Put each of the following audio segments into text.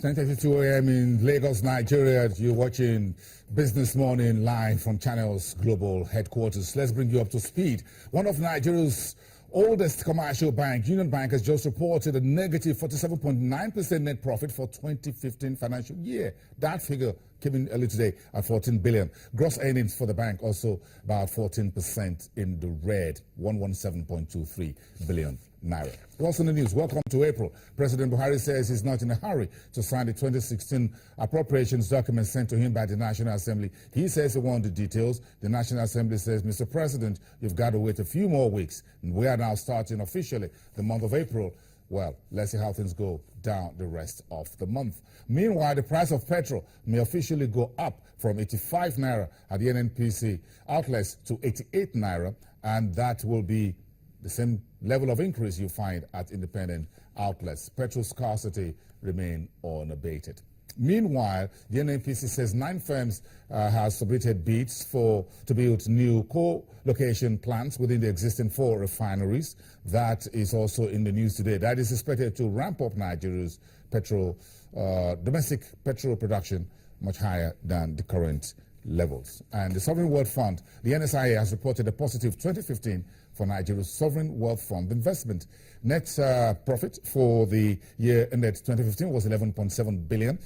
10:32 a.m. in Lagos, Nigeria. You're watching Business Morning live from Channel's global headquarters. Let's bring you up to speed. One of Nigeria's oldest commercial bank, Union Bank, has just reported a negative 47.9% net profit for 2015 financial year. That figure came in early today at 14 billion. Gross earnings for the bank also about 14% in the red, 117.23 billion naira. Also in the news, welcome to April. President Buhari says he's not in a hurry to sign the 2016 appropriations document sent to him by the National Assembly. He says he wants the details. The National Assembly says, Mr. President, you've got to wait a few more weeks. And we are now starting officially the month of April. Well, let's see how things go down the rest of the month. Meanwhile, the price of petrol may officially go up from 85 naira at the NNPC outlets to 88 naira, and that will be the same level of increase you find at independent outlets. Petrol scarcity remain unabated. Meanwhile, the NNPC says 9 firms have submitted bids to build new co-location plants within the existing 4 refineries. That is also in the news today. That is expected to ramp up Nigeria's domestic petrol production much higher than the current levels. And the Sovereign Wealth Fund, the NSIA, has reported a positive 2015 for Nigeria's Sovereign Wealth Fund investment. Net profit for the year ended 2015 was 11.7 billion.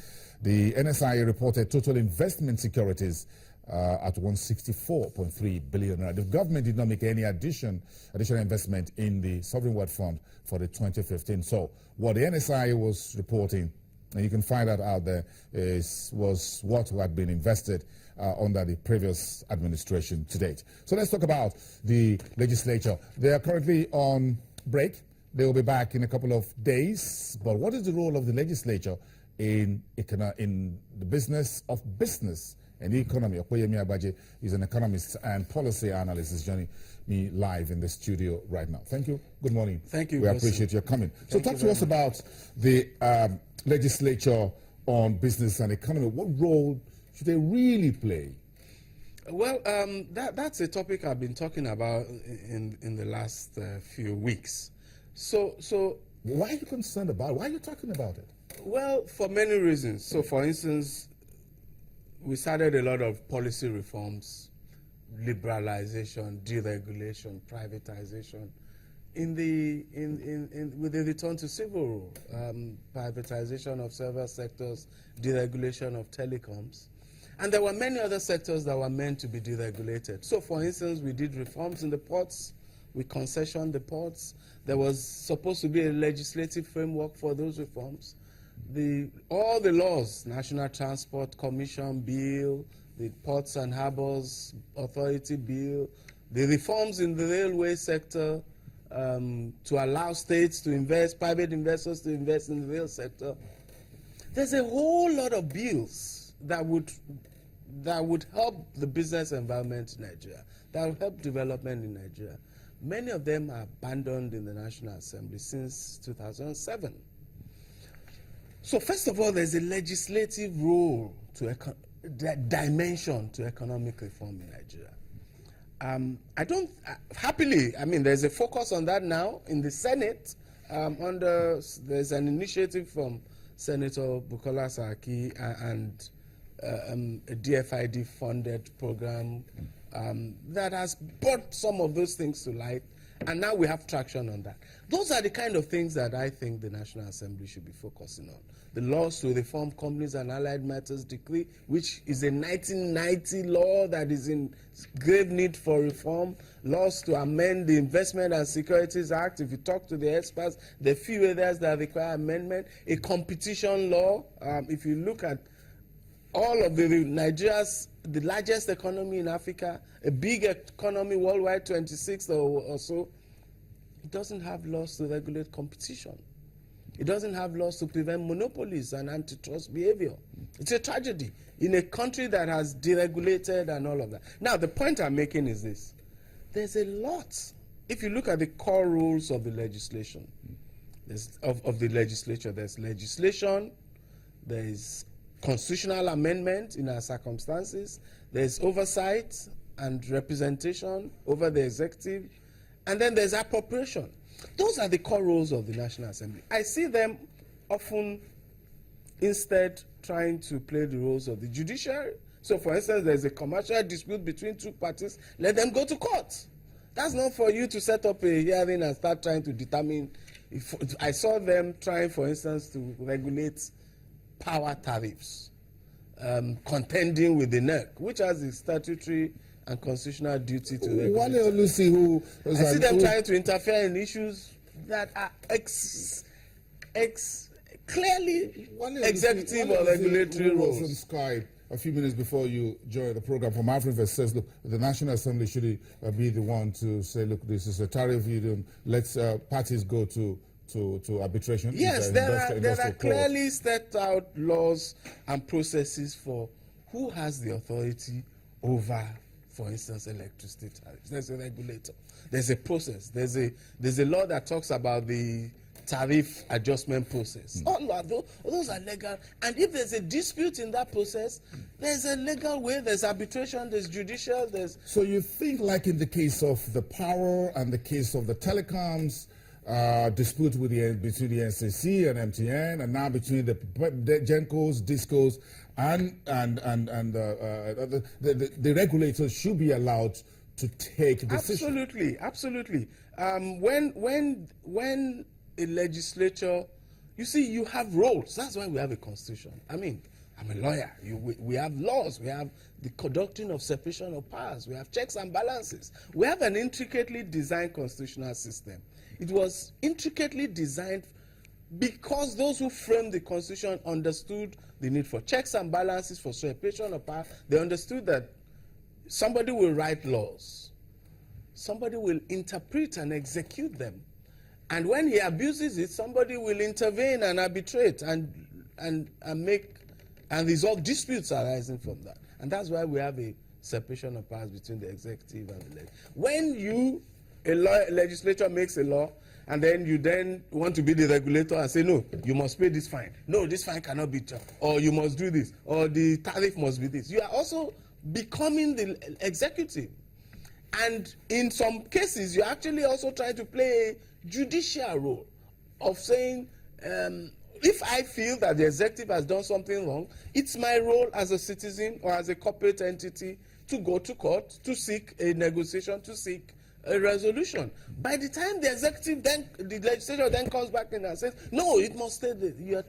The NSIA reported total investment securities at 164.3 billion. The government did not make any additional investment in the Sovereign Wealth Fund for the 2015. So what the NSIA was reporting, and you can find that out there, was what had been invested under the previous administration to date. So let's talk about the legislature. They are currently on break. They will be back in a couple of days. But what is the role of the legislature in the business of business and the economy? Okoyemi Agbaje is an economist and policy analyst. Is joining me live in the studio right now. Thank you. Good morning. Thank you. We appreciate your coming. So talk to us about the legislature on business and economy. What role should they really play? Well, that's a topic I've been talking about in the last few weeks. So why are you concerned about it? Why are you talking about it? Well, for many reasons. So, for instance, we started a lot of policy reforms, liberalization, deregulation, privatization. With the return to civil rule, privatization of several sectors, deregulation of telecoms. And there were many other sectors that were meant to be deregulated. So, for instance, we did reforms in the ports. We concessioned the ports. There was supposed to be a legislative framework for those reforms. All the laws, National Transport Commission Bill, the Ports and Harbors Authority Bill, the reforms in the railway sector to allow states to invest, private investors to invest in the rail sector. There's a whole lot of bills that would help the business environment in Nigeria, that will help development in Nigeria. Many of them are abandoned in the National Assembly since 2007. So first of all, there's a legislative role dimension to economic reform in Nigeria. There's a focus on that now in the Senate. There's an initiative from Senator Bukola Saraki and a DFID funded program that has brought some of those things to light, and now we have traction on that. Those are the kind of things that I think the National Assembly should be focusing on. The laws to reform Companies and Allied Matters Decree, which is a 1990 law that is in grave need for reform. Laws to amend the Investment and Securities Act. If you talk to the experts, there are few areas that require amendment. A competition law. If you look at all of Nigeria's, the largest economy in Africa, a big economy worldwide, 26th or so, it doesn't have laws to regulate competition. It doesn't have laws to prevent monopolies and antitrust behavior. It's a tragedy in a country that has deregulated and all of that. Now, the point I'm making is this. There's a lot. If you look at the core rules of the legislation, of the legislature, there's legislation, there's constitutional amendment in our circumstances, there's oversight and representation over the executive, and then there's appropriation. Those are the core roles of the National Assembly. I see them often instead trying to play the roles of the judiciary. So, for instance, there's a commercial dispute between two parties, let them go to court. That's not for you to set up a hearing and start trying to determine. If I saw them trying, for instance, to regulate power tariffs, contending with the NERC, which has the statutory and constitutional duty to regulate. Wale Olusi, who I see them trying to interfere in issues that are clearly executive or regulatory roles. On Skype a few minutes before you joined the program from Africa says, look, the National Assembly should be the one to say, look, this is a tariff, let's parties go to arbitration. Yes, there are clearly set out laws and processes for who has the authority over, for instance, electricity tariffs. There's a regulator. There's a process. There's a law that talks about the tariff adjustment process. All of those are legal. And if there's a dispute in that process, there's a legal way, there's arbitration, there's judicial, there's... So you think, like in the case of the power and the case of the telecoms, dispute between the NCC and MTN, and now between the Gencos, Discos, and the regulators should be allowed to take decisions. Absolutely, absolutely. When a legislature, you see, you have roles. That's why we have a constitution. I mean, I'm a lawyer. We have laws. We have the conducting of separation of powers. We have checks and balances. We have an intricately designed constitutional system. It was intricately designed because those who framed the constitution understood the need for checks and balances, for separation of power. They understood that somebody will write laws. Somebody will interpret and execute them. And when he abuses it, somebody will intervene and arbitrate and make and resolve disputes arising from that. And that's why we have a separation of powers between the executive and the legislature. When a legislature makes a law, and then you then want to be the regulator and say, no, you must pay this fine. No, this fine cannot be charged. Or you must do this. Or the tariff must be this. You are also becoming the executive. And in some cases, you're actually also trying to play a judicial role of saying, if I feel that the executive has done something wrong, it's my role as a citizen or as a corporate entity to go to court, to seek a negotiation, to seek a resolution. By the time the executive the legislature then comes back in and says, no, it must stay there. You're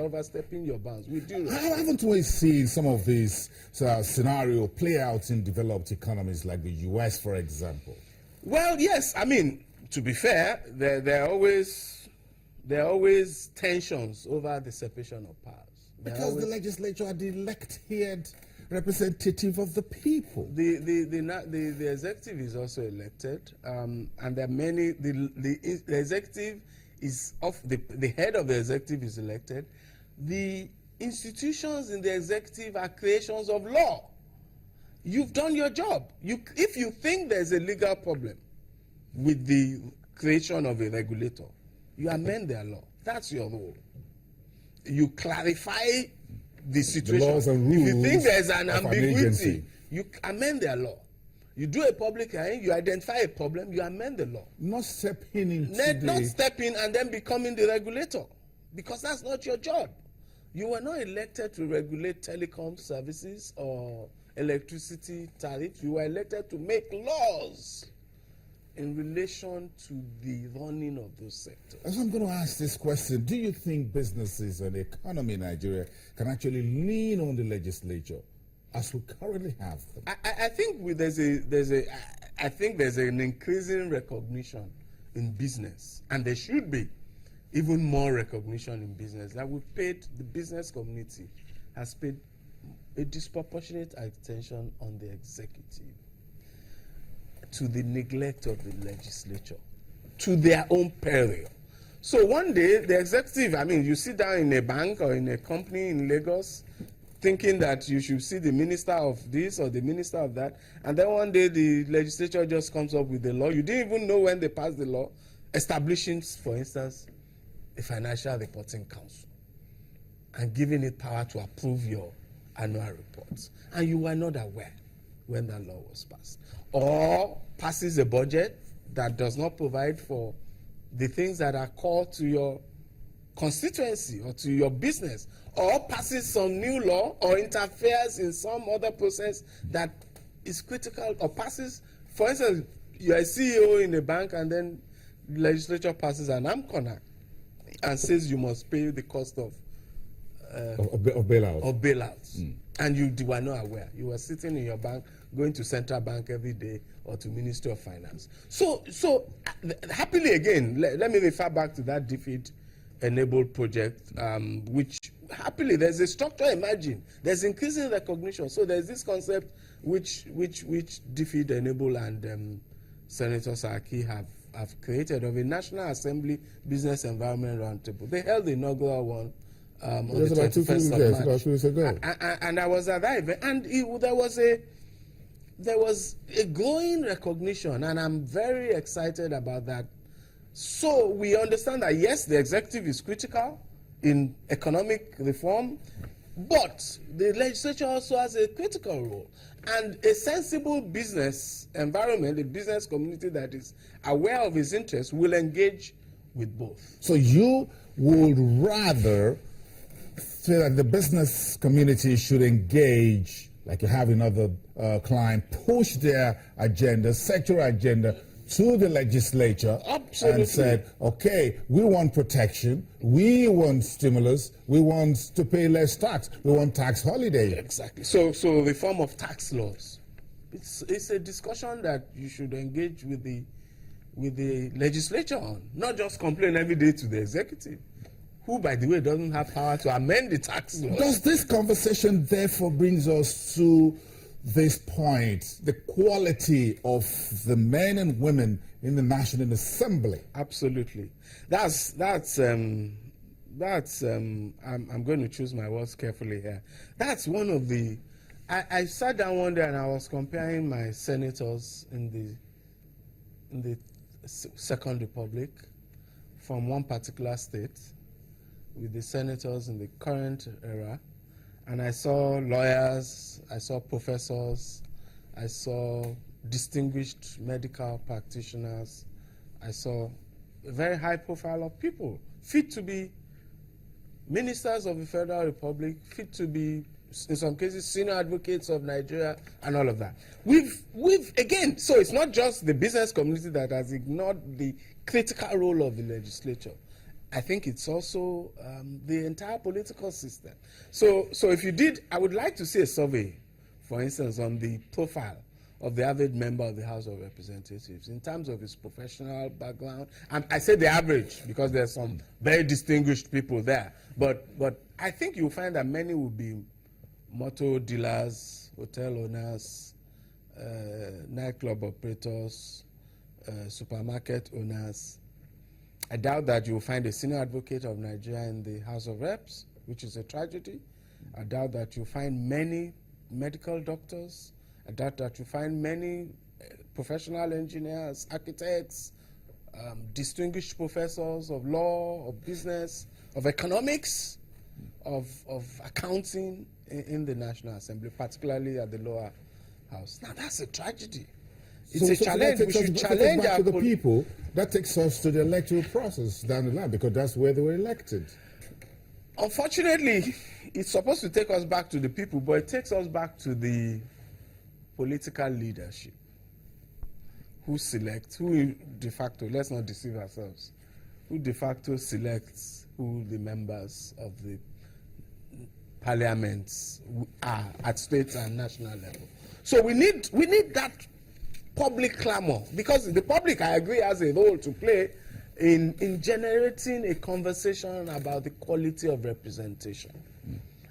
overstepping your bounds. We do. Haven't we seen some of these scenario play out in developed economies like the US, for example? Well, yes. I mean, to be fair, there are always tensions over the separation of powers. Because the legislature are the elected representative of the people. The executive is also elected, and there are many. The executive is the head of the executive is elected. The institutions in the executive are creations of law. You've done your job. If you think there's a legal problem with the creation of a regulator, you amend their law. That's your role. You clarify the situation. The laws and rules. If you think there's an ambiguity, you amend their law. You do a public hearing, you identify a problem, you amend the law. Not stepping into Not step in and then becoming the regulator, because that's not your job. You were not elected to regulate telecom services or electricity tariffs. You were elected to make laws in relation to the running of those sectors. So I'm going to ask this question. Do you think businesses and the economy in Nigeria can actually lean on the legislature as we currently have them? I think there's an increasing recognition in business, and there should be even more recognition in business, that the business community has paid a disproportionate attention on the executive, to the neglect of the legislature, to their own peril. So one day, the executive, you sit down in a bank or in a company in Lagos thinking that you should see the minister of this or the minister of that, and then one day the legislature just comes up with the law. You didn't even know when they passed the law, establishing, for instance, a financial reporting council and giving it power to approve your annual reports. And you were not aware when that law was passed. Or passes a budget that does not provide for the things that are core to your constituency or to your business, or passes some new law or interferes in some other process that is critical, or passes, for instance, you're a CEO in a bank and then the legislature passes an arm corner and says you must pay the cost of bailouts. Of bailouts. And you were not aware. You were sitting in your bank, going to central bank every day or to Ministry of Finance. So happily again, let me refer back to that defeat-enabled project, which happily there's a structure emerging. There's increasing recognition. So there's this concept which defeat-enable and Senator Saki have created of a National Assembly Business Environment Roundtable. They held the inaugural one on the 21st of March. About 2 weeks ago. And I was at that event, and there was a growing recognition, and I'm very excited about that. So we understand that yes, the executive is critical in economic reform, but the legislature also has a critical role. And a sensible business environment, a business community that is aware of its interests, will engage with both. So you would rather say that the business community should engage, like you have in other clients, push their agenda, sectoral agenda, to the legislature. Absolutely. And said, okay, we want protection, we want stimulus, we want to pay less tax, we want tax holiday. Exactly. So reform of tax laws. It's a discussion that you should engage with the legislature on, not just complain every day to the executive, who, by the way, doesn't have power to amend the tax laws. Does this conversation therefore brings us to this point, the quality of the men and women in the National Assembly? Absolutely. I'm going to choose my words carefully here. That's one of the, I sat down one day and I was comparing my senators in the Second Republic from one particular state with the senators in the current era. And I saw lawyers, I saw professors, I saw distinguished medical practitioners, I saw a very high profile of people fit to be ministers of the Federal Republic, fit to be, in some cases, senior advocates of Nigeria, and all of that. We've again, so it's not just the business community that has ignored the critical role of the legislature. I think it's also the entire political system. So if you did, I would like to see a survey, for instance, on the profile of the average member of the House of Representatives in terms of his professional background. And I say the average because there's some very distinguished people there. But I think you'll find that many will be motor dealers, hotel owners, nightclub operators, supermarket owners. I doubt that you'll find a senior advocate of Nigeria in the House of Reps, which is a tragedy. I doubt that you'll find many medical doctors. I doubt that you'll find many professional engineers, architects, distinguished professors of law, of business, of economics, of accounting in the National Assembly, particularly at the lower house. Now, that's a tragedy. It's a challenge. We should challenge our the people. That takes us to the electoral process down the line, because that's where they were elected. Unfortunately, it's supposed to take us back to the people, but it takes us back to the political leadership who selects, who de facto, let's not deceive ourselves, who de facto selects who the members of the parliaments are at state and national level. So we need that public clamor, because the public, I agree, has a role to play in generating a conversation about the quality of representation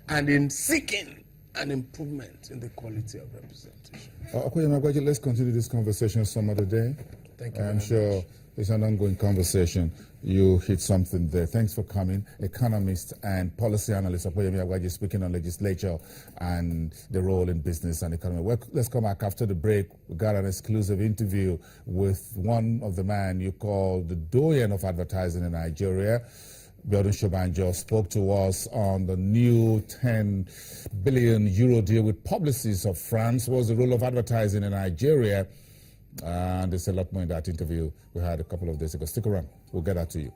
and in seeking an improvement in the quality of representation. Okoye, let's continue this conversation some other day. Thank you. I'm sure it's an ongoing conversation. You hit something there. Thanks for coming. Economist and policy analyst Okoye Agbaje speaking on legislature and the role in business and economy. Well, let's come back after the break. We got an exclusive interview with one of the men you call the doyen of advertising in Nigeria. Biodun Shobanjo spoke to us on the new 10 billion euro deal with Publicis of France. What's the role of advertising in Nigeria? And there's a lot more in that interview we had a couple of days ago. Stick around. We'll get that to you.